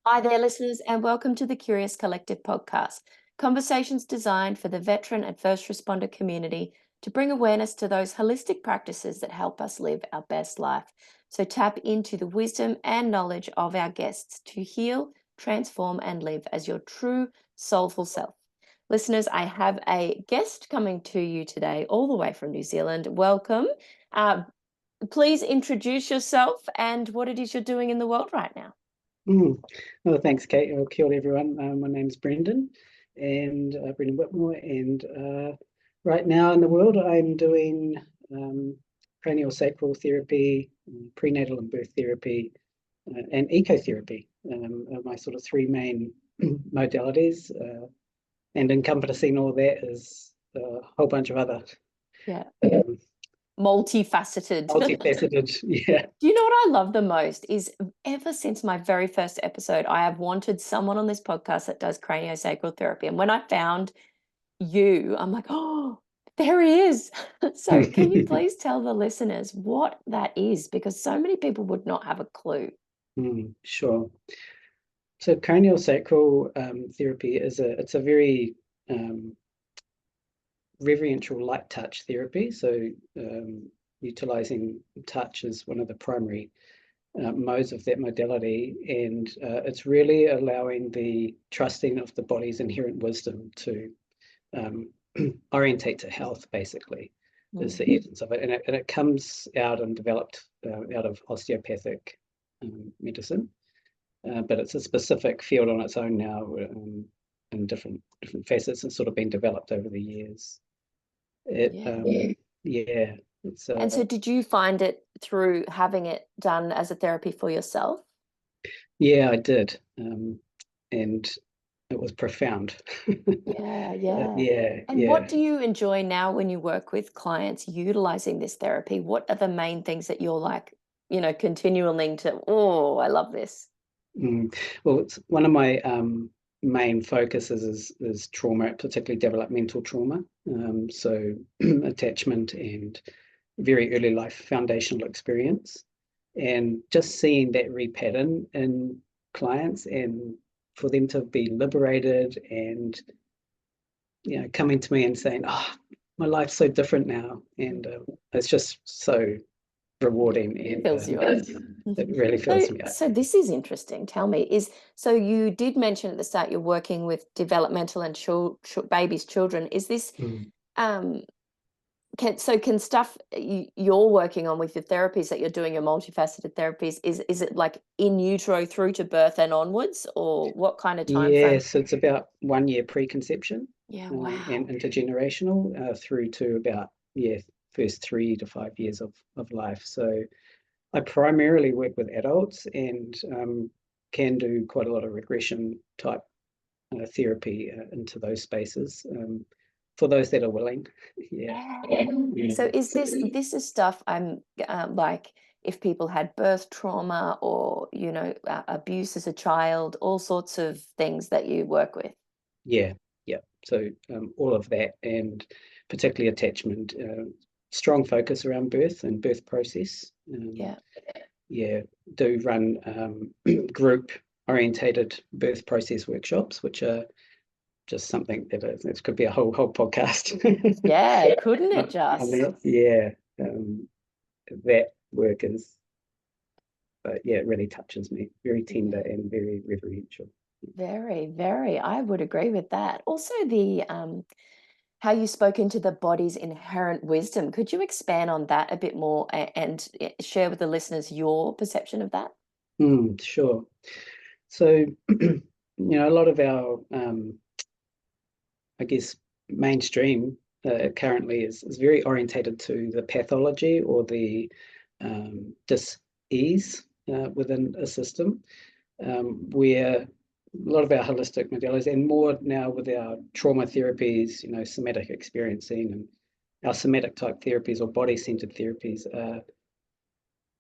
Hi there, listeners, and welcome to the Curious Collective podcast. Conversations designed for the veteran and first responder community to bring awareness to those holistic practices that help us live our best life. So tap into the wisdom and knowledge of our guests to heal, transform, and live as your true soulful self. Listeners, I have a guest coming to you today, all the way from New Zealand. Welcome. Uh, please introduce yourself and what it is you're doing in the world right now. Well, thanks, Kate. Kia ora, everyone. My name's Brendon, and Brendon Whitmore, and right now in the world, I'm doing craniosacral therapy, prenatal and birth therapy, and ecotherapy. Are my sort of three main modalities, and encompassing all that is a whole bunch of other Yeah. um, Multifaceted. multifaceted. Yeah. Do you know what I love the most is ever since my very first episode, I have wanted someone on this podcast that does craniosacral therapy. And when I found you, I'm like, oh, there he is. So can you please tell the listeners what that is? Because so many people would not have a clue. Sure. So craniosacral therapy it's a very reverential light touch therapy. So utilizing touch is one of the primary modes of that modality, and it's really allowing the trusting of the body's inherent wisdom to orientate to health, basically, is the essence of it. And it comes out and developed out of osteopathic medicine. But it's a specific field on its own now, in different facets, and sort of been developed over the years. Yeah, it's And so did you find it through having it done as a therapy for yourself? yeah, I did, and it was profound. Yeah, yeah. And Yeah. what do you enjoy now when you work with clients utilizing this therapy? What are the main things that you're like, continuing to, oh, I love this? Well, it's one of my main focuses is trauma, particularly developmental trauma. So attachment and very early life foundational experience, and just seeing that repattern in clients, and for them to be liberated and coming to me and saying, "Oh, my life's so different now," and it's just so rewarding, and Fills you up. it really fills me up. So this is interesting. Tell me, so you did mention at the start you're working with developmental and babies, children. Is this Mm. um can stuff you're working on with your therapies that you're doing, your multifaceted therapies, is it like in utero through to birth and onwards, or what kind of time frame? Yes, it's about 1 year preconception, Yeah, and wow. intergenerational, through to about first 3 to 5 years of life. So I primarily work with adults, and can do quite a lot of regression type therapy into those spaces, for those that are willing. Yeah. Yeah. So is this is stuff I'm like if people had birth trauma or abuse as a child, all sorts of things that you work with. Yeah, yeah. So all of that, and particularly attachment, strong focus around birth and birth process. Yeah. Yeah, do run group orientated birth process workshops, which are just something that it could be a whole podcast. Yeah, couldn't it just? Yeah, that work is, but yeah, it really touches me. Very tender and very reverential. Very, very. I would agree with that. Also, the how you spoke into the body's inherent wisdom. Could you expand on that a bit more and share with the listeners your perception of that? Sure. So, a lot of our, I guess, mainstream currently is very orientated to the pathology or the dis-ease within a system, where a lot of our holistic modalities, and more now with our trauma therapies, somatic experiencing, and our somatic type therapies or body-centered therapies, are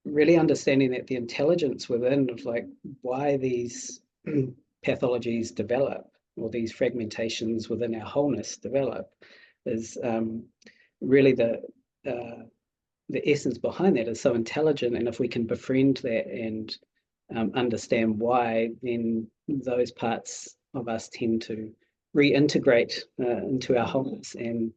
really understanding that the intelligence within of like why these pathologies develop, or these fragmentations within our wholeness develop, is really the essence behind that is so intelligent. And if we can befriend that and understand why, then those parts of us tend to reintegrate into our wholeness, and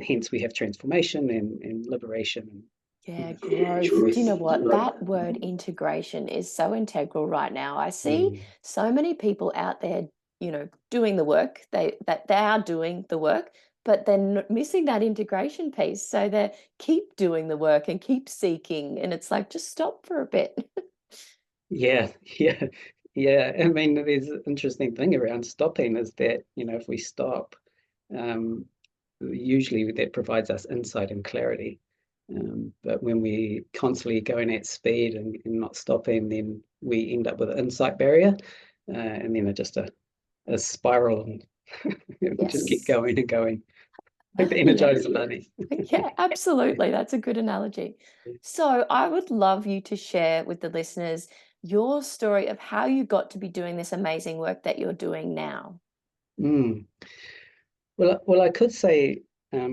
hence we have transformation and liberation and Yeah, growth. Do you know choice. what? That word integration is so integral right now. I see so many people out there, doing the work. They are doing the work, but they're missing that integration piece. So they keep doing the work and keep seeking. And it's like, just stop for a bit. Yeah, yeah, yeah. I mean, there's an interesting thing around stopping is that, if we stop, um, usually that provides us insight and clarity. But when we constantly going at speed and not stopping, then we end up with an insight barrier, and then just a spiral, and we just keep Yes. going and going, like the Yeah. Energizer Bunny. Yeah, absolutely. That's a good analogy. So I would love you to share with the listeners your story of how you got to be doing this amazing work that you're doing now. Mm. Well, I could say, I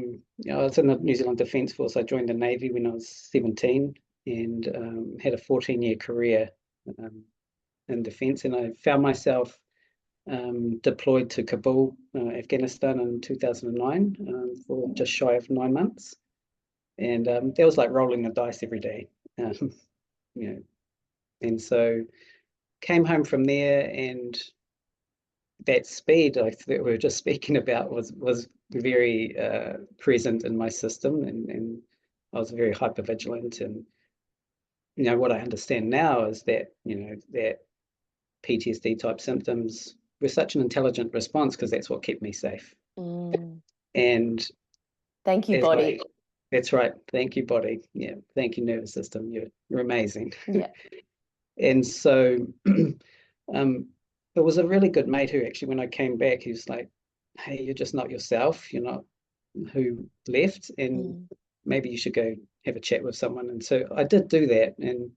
was in the New Zealand Defence Force. I joined the Navy when I was 17 and had a 14-year career um, in defence. And I found myself deployed to Kabul, Afghanistan in 2009 for just shy of 9 months. And that was like rolling the dice every day, um, you know. And so came home from there, and that speed like that we were just speaking about was very present in my system, and I was very hyper vigilant. And what I understand now is that that PTSD type symptoms were such an intelligent response because that's what kept me safe. Mm. And Thank you, as body. that's right. Thank you, body. Yeah, thank you, nervous system. You're amazing. Yeah. And so um, it was a really good mate who actually, when I came back, he was like, "Hey, you're just not yourself. You're not who left, and Mm. maybe you should go have a chat with someone." And so I did do that, and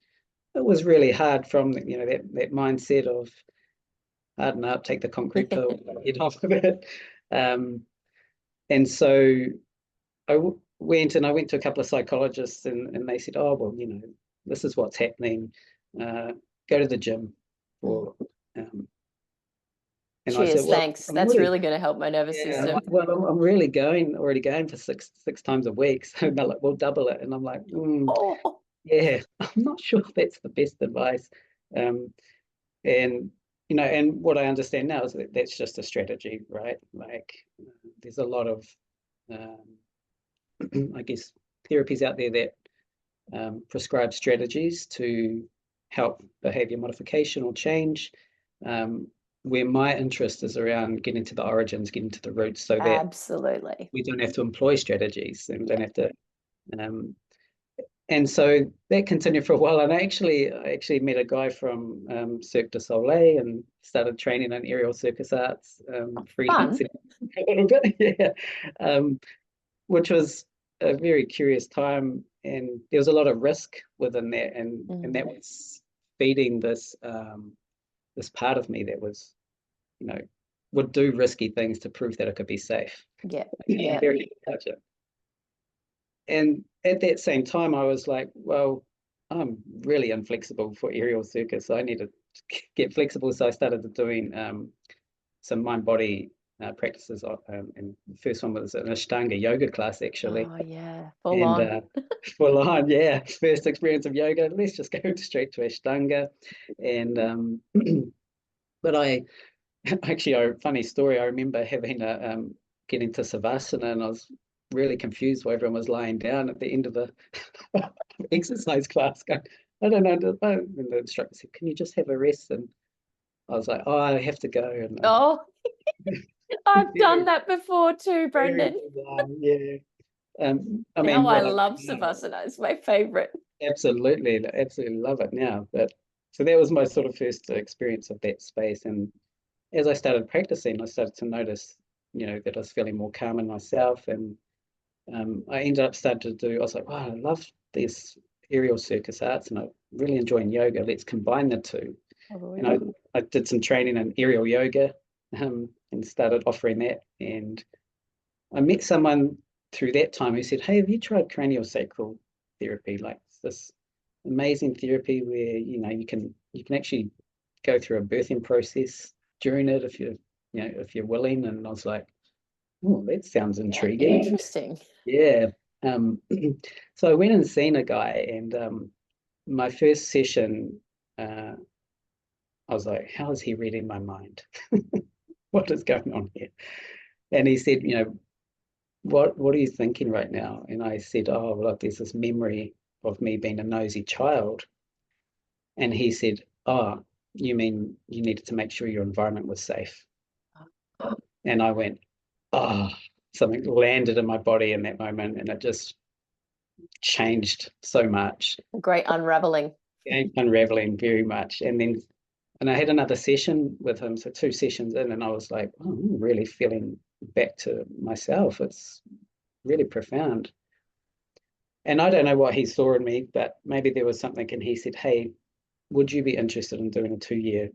it was really hard from that mindset of harden up, take the concrete pill, get off of it. Um, and so I went to a couple of psychologists, and they said, "Oh, well, this is what's happening. Uh, Go to the gym." Mm. Or and I said, Cheers. "Well, Thanks. I'm That's really really going to help my nervous yeah, system. I'm really already going for six times a week." So they're like, "We'll double it," and I'm like, Oh, "Yeah, I'm not sure if that's the best advice." Um, and and what I understand now is that that's just a strategy, right? Like, there's a lot of I guess therapies out there that prescribe strategies to help behavior modification or change, um, where my interest is around getting to the origins, getting to the roots, so that absolutely. we don't have to employ strategies and don't have to. Um, and so that continued for a while. And I actually met a guy from Cirque du Soleil and started training in aerial circus arts, Fun. freelancing a little bit, yeah, which was a very curious time. And there was a lot of risk within that, and that Mm. was feeding this part of me that was, you know, would do risky things to prove that it could be safe. Yeah. Yeah. Yeah. Very much. And at that same time, I was like, well, I'm really inflexible for aerial circus. So I need to get flexible. So I started doing some mind body practices. And the first one was an Ashtanga yoga class, actually. Oh, yeah. Full And on. full on, yeah, first experience of yoga. Let's just go straight to Ashtanga. And but I actually, a funny story. I remember having a getting to Savasana, and I was really confused why everyone was lying down at the end of the exercise class. Going, I don't know. And the instructor said, "Can you just have a rest?" And I was like, "Oh, I have to go." And Oh, I've done very, that before too, very Brendan. bizarre. Yeah. I Now mean, I what I love now, Savasana. It's my favorite. absolutely love it now. But so that was my sort of first experience of that space. And as I started practicing, I started to notice, that I was feeling more calm in myself. And I ended up starting to do, I was like, wow, I love this aerial circus arts and I'm really enjoying yoga. Let's combine the two. Oh, And yeah. I did some training in aerial yoga and started offering that. And I met someone through that time who said, "Hey, have you tried craniosacral therapy, like this amazing therapy where you can actually go through a birthing process during it if you're willing. And I was like, oh, that sounds intriguing. Interesting. Yeah. So I went and seen a guy, and my first session, I was like, how is he reading my mind? What is going on here? And he said, what are you thinking right now? And I said, oh, well, there's this memory of me being a nosy child. And he said, oh, you mean you needed to make sure your environment was safe? And I went, oh, something landed in my body in that moment, and it just changed so much. Great unraveling. Unraveling very much. And I had another session with him, so 2 sessions in, and I was like, oh, I'm really feeling back to myself. It's really profound. And I don't know what he saw in me, but maybe there was something, and he said, hey, would you be interested in doing a 2-year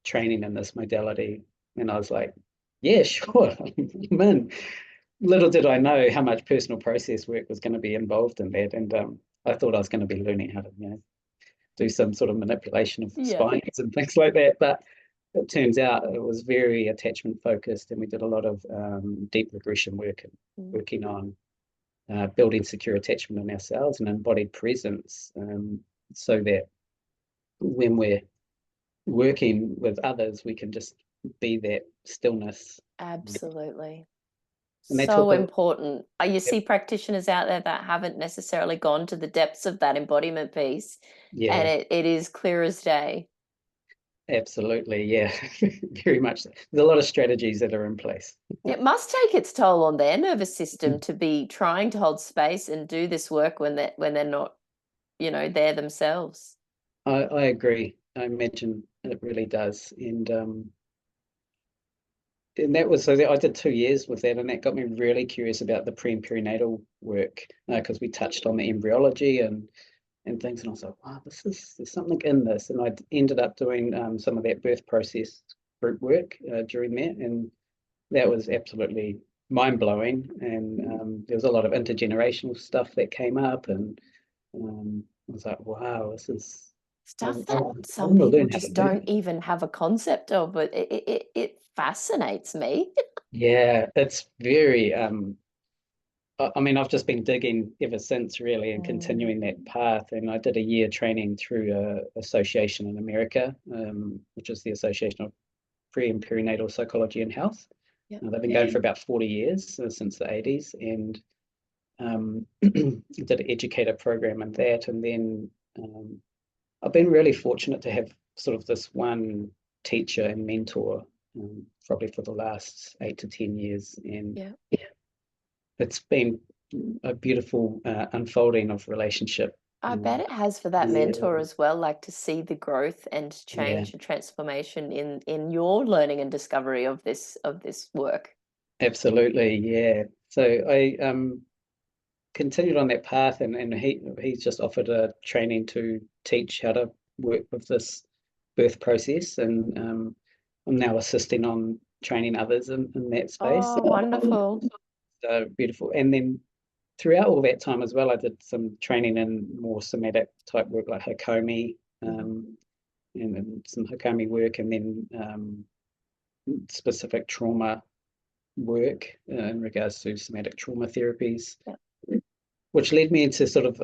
training in this modality? And I was like, yeah, sure, I'm in. Little did I know how much personal process work was going to be involved in that. And I thought I was going to be learning how to, do some sort of manipulation of spines and things like that. But it turns out it was very attachment focused, and we did a lot of deep regression work and working on building secure attachment in ourselves and embodied presence, so that when we're working with others, we can just be that stillness. Absolutely. And they So talk important. You see practitioners out there that haven't necessarily gone to the depths of that embodiment piece, and it is clear as day. Absolutely, yeah, very much. There's a lot of strategies that are in place. It must take its toll on their nervous system to be trying to hold space and do this work when they're not, there themselves. I agree. I imagine it really does. And that was, so I did 2 years with that, and that got me really curious about the pre and perinatal work, because we touched on the embryology and things, and I was like, wow, there's something in this. And I ended up doing some of that birth process group work during that, and that was absolutely mind-blowing. And there was a lot of intergenerational stuff that came up, and I was like, wow, this is Stuff I that some want to people learn how to just do don't that. even have a concept of, but it fascinates me. Yeah, it's very I mean, I've just been digging ever since, really, and continuing that path. And I did a year training through a association in America, which is the Association of Pre and Perinatal Psychology and Health. They've been going for about 40 years, since the 80s, and did an educator program in that. And then I've been really fortunate to have sort of this one teacher and mentor, probably for the last 8 to 10 years. And it's been a beautiful unfolding of relationship. I bet it has for that mentor as well, like to see the growth and change and transformation in your learning and discovery of this work. Absolutely, yeah. So I continued on that path, and he's just offered a training to teach how to work with this birth process, and I'm now assisting on training others in that space. Oh, wonderful. So beautiful. And then throughout all that time as well, I did some training in more somatic type work, like Hakomi, and some Hakomi work, and then specific trauma work in regards to somatic trauma therapies, which led me into sort of,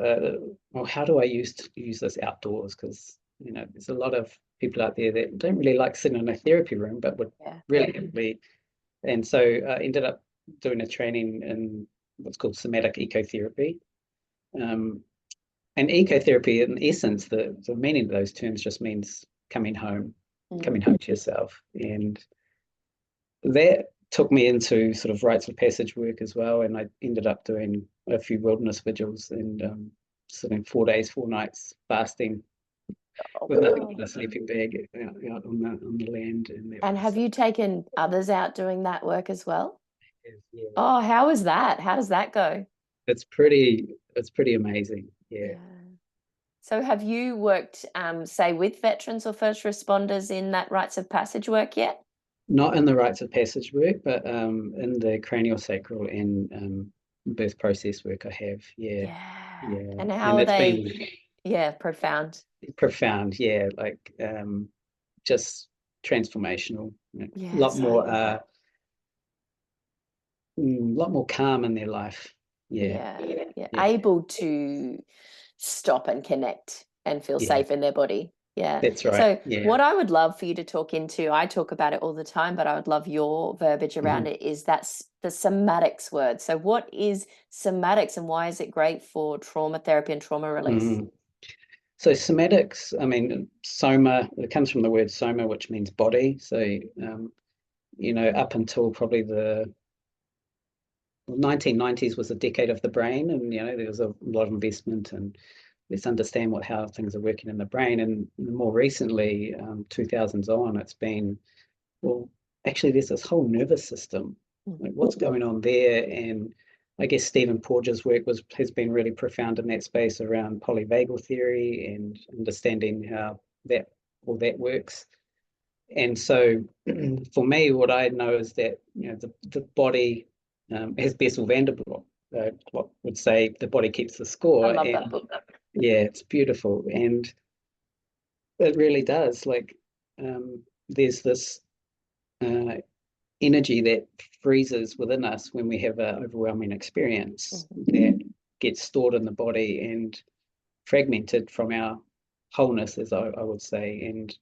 well, how do I use this outdoors? Because there's a lot of people out there that don't really like sitting in a therapy room, but would really. And so I ended up doing a training in what's called somatic ecotherapy. And ecotherapy, in essence, the meaning of those terms just means coming home to yourself. And that took me into sort of rites of passage work as well. And I ended up doing a few wilderness vigils and sitting 4 days, 4 nights fasting with nothing but a sleeping bag out on the land. And have you taken others out doing that work as well? Yeah. Oh, how is that? How does that go? It's pretty amazing. Yeah. So have you worked, say, with veterans or first responders in that rites of passage work yet? Not in the rites of passage work, but in the craniosacral and birth process work I have. Yeah. And how And are it's they? been Yeah, profound. Profound, yeah, like just transformational. A Yes, I love that. lot more calm in their life. Yeah, Yeah, yeah. yeah, Able to stop and connect and feel yeah. safe in their body. Yeah. That's right. So, Yeah. what I would love for you to talk into, I talk about it all the time, but I would love your verbiage around Mhm. it, is that's the somatics word. So, what is somatics and why is it great for trauma therapy and trauma release? Mhm. So somatics, I mean, soma, it comes from the word soma, which means body. So, up until probably the 1990s was a decade of the brain, and there was a lot of investment, and let's understand how things are working in the brain. And more recently, 2000s on, it's been, well, actually, there's this whole nervous system. Mhm. Like, what's going on there? And I guess Stephen Porges' work has been really profound in that space around polyvagal theory and understanding how that works. And so, for me, what I know is that the body, as Bessel van der Kolk would say, the body keeps the I score. love And that book. yeah, it's beautiful, and it really does. Like, there's this uh, energy that freezes within us when we have an overwhelming experience Mhm. that gets stored in the body and fragmented from our wholeness, as I would say. And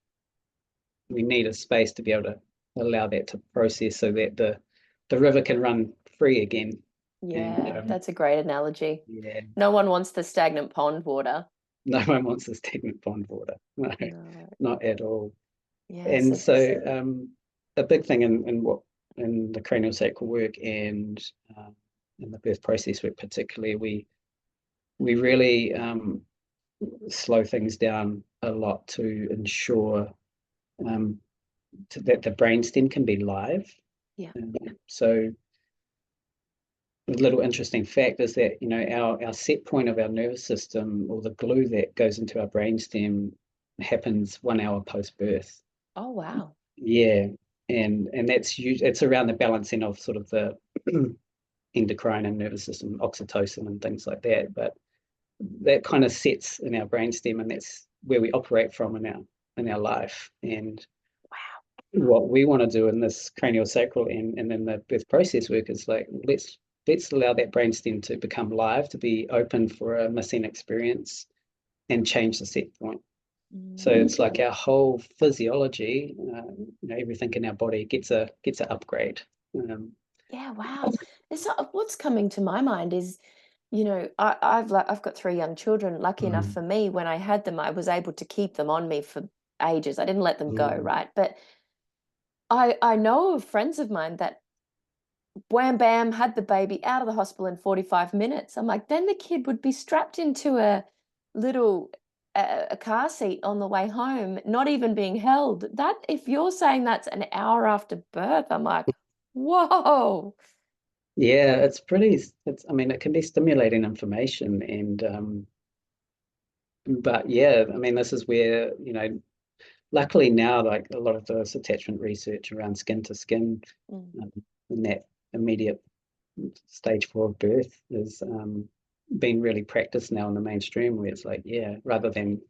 we need a space to be able to allow that to process so that the river can run free again. And Yeah, that's a great analogy. yeah, No one wants the stagnant pond water. no one wants this stagnant pond water. No, No. not at all. Yes, And it's so a big thing in the craniosacral work and in the birth process work particularly, we really slow things down a lot to ensure um, that the brainstem can be live. yeah. So a little interesting fact is that our set point of our nervous system, or the glue that goes into our brainstem, happens 1 hour post birth. Oh, wow. Yeah, and it's around the balancing of sort of the endocrine and nervous system, oxytocin and things like that. But that kind of sets in our brainstem, and that's where we operate from in our life. And what we want to do in this craniosacral and then the birth process work is like, let's allow that brainstem to become live, to be open for a missing experience, and change the set point. So Mm. it's like our whole physiology, everything in our body gets an upgrade. Um, Yeah, wow. What's coming to my mind is, I've got three young children. Lucky enough mm, for me, when I had them, I was able to keep them on me for ages. I didn't let them go, mm. right? But I know of friends of mine that wham bam had the baby out of the hospital in 45 minutes. I'm like, then the kid would be strapped into a little a car seat on the way home, not even being held. That if you're saying that's an hour after birth, I'm like, whoa. Yeah, I mean, it can be stimulating information, and but yeah, I mean, this is where, luckily now, like a lot of this attachment research around skin to skin, Mm. in that immediate stage 4 of birth is being really practiced now in the mainstream, where it's like, yeah, rather than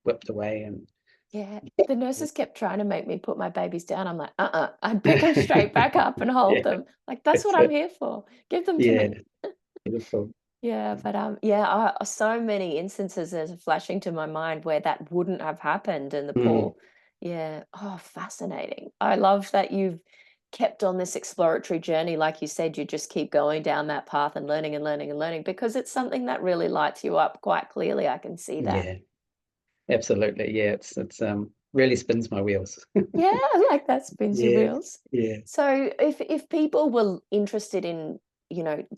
whipped away and Yeah, the nurses kept trying to make me put my babies down. I'm like, I'd pick them straight back up and hold yeah, them. Like, that's what that's I'm it. here for. Give them to Yeah, me. beautiful. Yeah, but yeah, so many instances are flashing to my mind where that wouldn't have happened, and the Mm, poor, yeah, oh, fascinating. I love that you've kept on this exploratory journey. Like you said, you just keep going down that path and learning and learning and learning because it's something that really lights you up quite clearly. I can see that. yeah, absolutely. Yeah, it's really spins my wheels. Yeah, I like that spins your Yeah, wheels. yeah. So if people were interested in,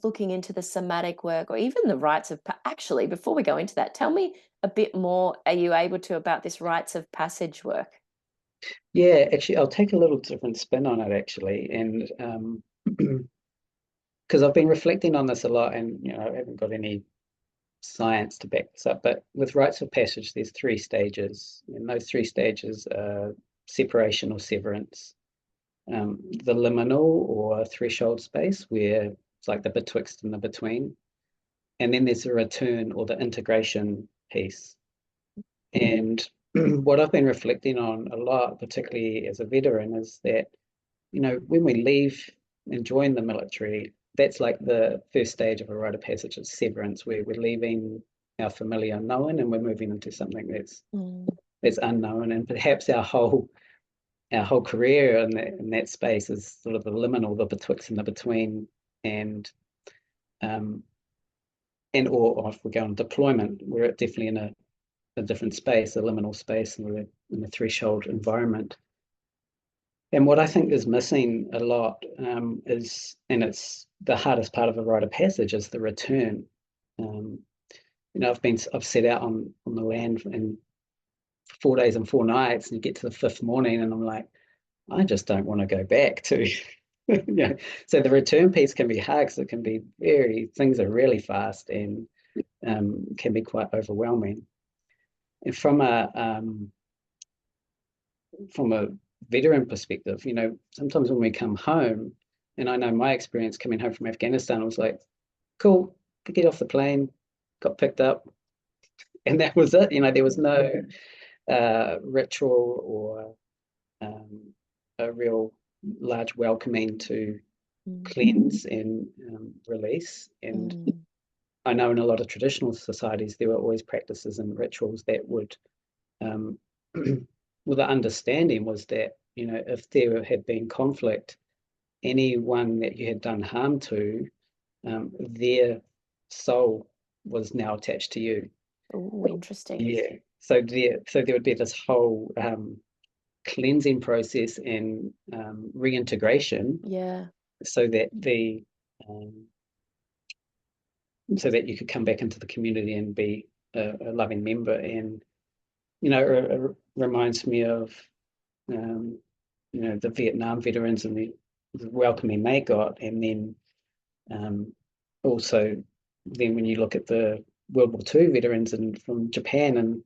looking into the somatic work or even the rites of actually, before we go into that, tell me a bit more, are you able to, about this rites of passage work? Yeah, actually, I'll take a little different spin on it actually, and because I've been reflecting on this a lot, and I haven't got any science to back this up, but with rites of passage, there's 3 stages, and those 3 stages are separation or severance, the liminal or threshold space, where it's like the betwixt and the between, and then there's the return or the integration piece. And what I've been reflecting on a lot, particularly as a veteran, is that, when we leave and join the military, that's like the first stage of a rite of passage, it's severance, where we're leaving our familiar known and we're moving into something that's unknown. And perhaps our whole career in that space is sort of the liminal, the betwixt and the between, and um, or if we go on deployment, we're definitely in a different space, a liminal space, and we're in a threshold environment. And what I think is missing a lot and it's the hardest part of a rite of passage, is the return. Um, I've set out on the land and 4 days and 4 nights, and you get to the fifth morning, and I'm like, I just don't want to go back to, So the return piece can be hard because things are really fast and can be quite overwhelming. And from a veteran perspective, sometimes when we come home, and I know my experience coming home from Afghanistan was like, cool, could get off the plane, got picked up, and that was it. There was no ritual or a real large welcoming to cleanse and release. And I know in a lot of traditional societies, there were always practices and rituals that would, well, the understanding was that, if there had been conflict, anyone that you had done harm to, their soul was now attached to you. Oh, interesting. Yeah. So there would be this whole cleansing process and reintegration, Yeah. so that um, so that you could come back into the community and be a loving member. And it reminds me of the Vietnam veterans and the welcoming they got, and then also then when you look at the World War II veterans and from Japan, and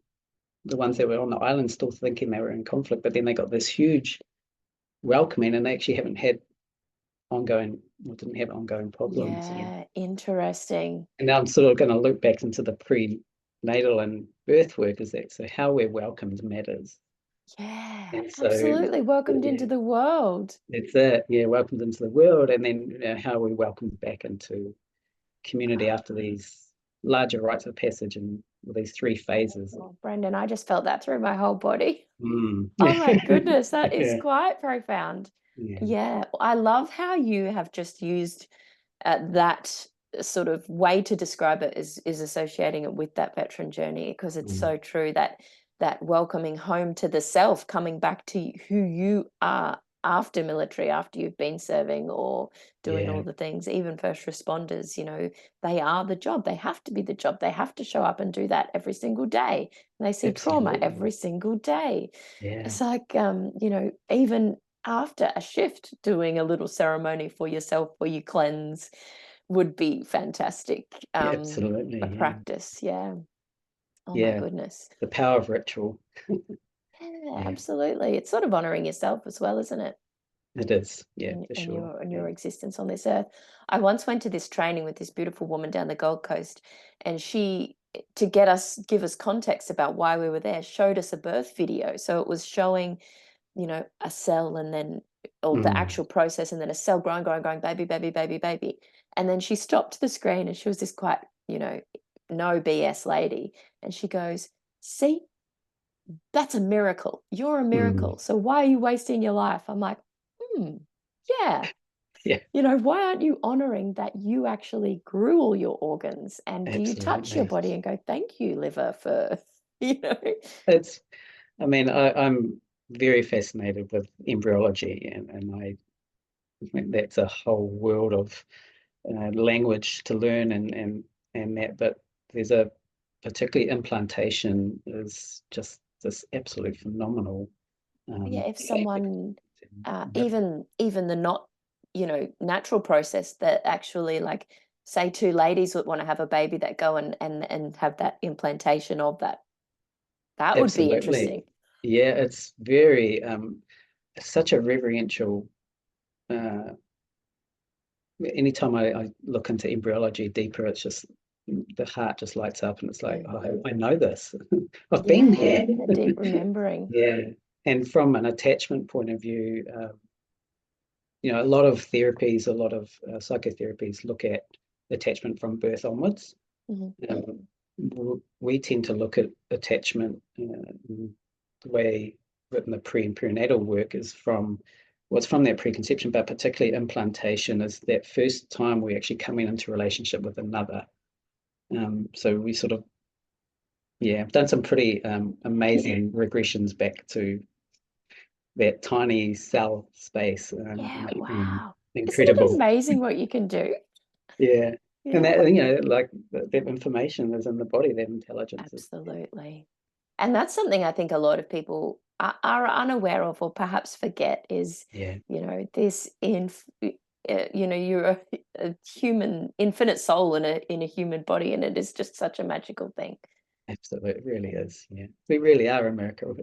the ones that were on the island still thinking they were in conflict, but then they got this huge welcoming, and they actually didn't have ongoing problems. Yeah, interesting. And now I'm sort of going to loop back into the prenatal and birth work, is that so how we're welcomed matters. Yeah, And so, absolutely. Welcomed yeah, into the world. it's that, yeah, welcomed into the world, and then how we welcomed back into community after these larger rites of passage and these three phases. Oh, Brendon, I just felt that through my whole body. Mm. Oh my goodness, that is Yeah, quite profound. yeah, Yeah, I love how you have just used that sort of way to describe it is associating it with that veteran journey, because it's mm, so true that that welcoming home to the self, coming back to who you are after military, after you've been serving or doing yeah, all the things. Even first responders, they are the job. They have to be the job. They have to show up and do that every single day. And they see trauma absolutely. every single day. Yeah, It's like, even after a shift, doing a little ceremony for yourself where you cleanse would be fantastic. yeah, A absolutely. Yeah, practice. Yeah. Oh my yeah, goodness. the power of ritual. Yeah, Yeah, absolutely. It's sort of honoring yourself as well, isn't it? it is. Yeah, And, for and sure. your and Yeah. your existence on this earth. I once went to this training with this beautiful woman down the Gold Coast, and she, to give us context about why we were there, showed us a birth video. So it was showing, a cell, and then or the Mm, actual process, and then a cell growing, growing, growing, baby, baby, baby, baby. And then she stopped the screen, and she was this quite, no BS lady. And she goes, see, that's a miracle. You're a mm, miracle. So why are you wasting your life? I'm like, yeah. yeah, Why aren't you honoring that you actually grew all your organs? And do you touch your absolutely. body and go, thank you, liver, for, you know? It's, I mean, I'm very fascinated with embryology, and I think that's a whole world of language to learn, and that. But there's particularly implantation is just this absolute phenomenal Yeah, if act. someone, even the not, natural process that actually, like, say two ladies would want to have a baby that go and have that implantation of that, that would be Absolutely. interesting. Yeah, it's very such a reverential. Uh, Anytime I look into embryology deeper, it's just the heart just lights up, and it's like, Mm. oh, I know this. I've been Yeah, there. a deep remembering. Yeah. And from an attachment point of view, a lot of therapies, a lot of psychotherapies look at attachment from birth onwards. Mhm. We tend to look at attachment, the way written the pre and perinatal work is from that preconception, but particularly implantation is that first time we're actually coming into relationship with another. So we sort of, I've done some pretty amazing regressions back to that tiny cell space. Yeah, wow. Isn't it Incredible. amazing what you can do? Yeah. And Yeah, that, like that information is in the body, that intelligence is there. absolutely. And that's something I think a lot of people are unaware of or perhaps forget is, Yeah, this you're a human, infinite soul in a human body, and it is just such a magical thing. absolutely. It really is. Yeah. We really are a miracle.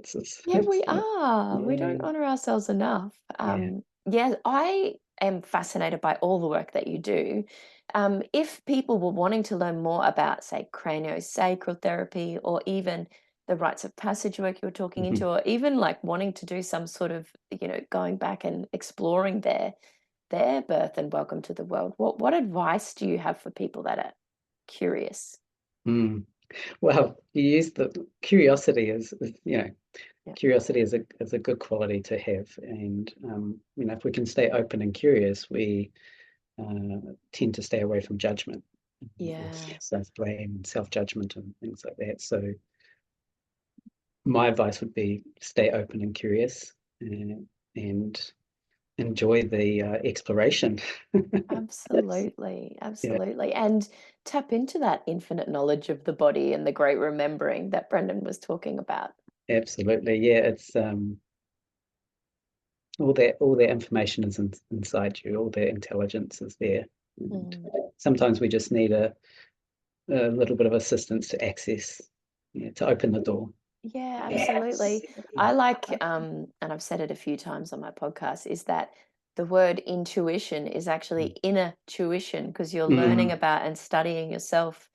Yeah, we Like, are. We yeah, don't honor ourselves enough. yeah. Yeah, I am fascinated by all the work that you do. If people were wanting to learn more about, say, craniosacral therapy, or even the rites of passage work you were talking Mhm. into, or even like wanting to do some sort of, going back and exploring their birth and welcome to the world, what advice do you have for people that are curious? Mm. Well, you use the curiosity Yeah. curiosity is a good quality to have, and if we can stay open and curious, we tend to stay away from judgment, Yeah. self-blame, and self-judgment, and things like that. So my advice would be stay open and curious, and enjoy the exploration. Absolutely, Yeah, absolutely. And tap into that infinite knowledge of the body and the great remembering that Brendan was talking about. absolutely. Yeah, it's all that information is inside you. All that intelligence is there. And Mm. sometimes we just need a little bit of assistance to access, to open the door. Yeah, Yes. absolutely. I like, and I've said it a few times on my podcast, is that the word intuition is actually inner tuition because you're learning Mm, about and studying yourself.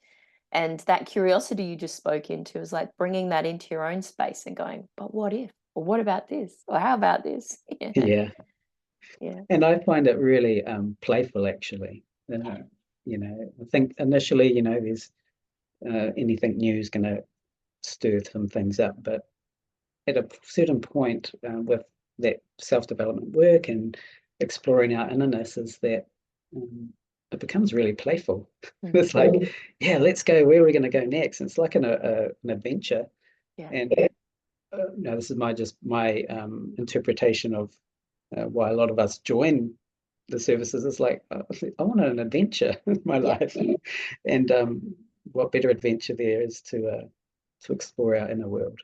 And that curiosity you just spoke into is like bringing that into your own space and going, but what if? Or what about this? Or how about this? Yeah. yeah. Yeah. And I find it really playful, actually. I think initially, there's anything new is going to stir some things up, but at a certain point, with that self-development work and exploring our innerness, is that it becomes really playful. Mm. It's like, yeah, let's go. Where are we going to go next? It's like an adventure. Yeah. And this is my interpretation of why a lot of us join the services. It's like, I want an adventure in my Yeah. life, and what better adventure there is to explore our inner world.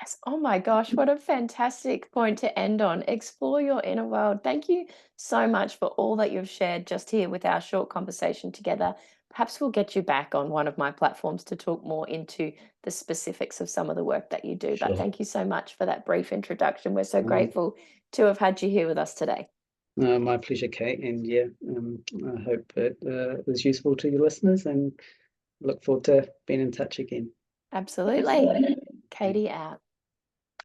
Yes. Oh my gosh, what a fantastic point to end on. Explore your inner world. Thank you so much for all that you've shared just here with our short conversation together. Perhaps we'll get you back on one of my platforms to talk more into the specifics of some of the work that you do. But Sure. thank you so much for that brief introduction. We're so Um, grateful to have had you here with us today. my pleasure, Kate. And yeah, I hope it is useful to your listeners, and look forward to being in touch again. Absolutely. Katie out.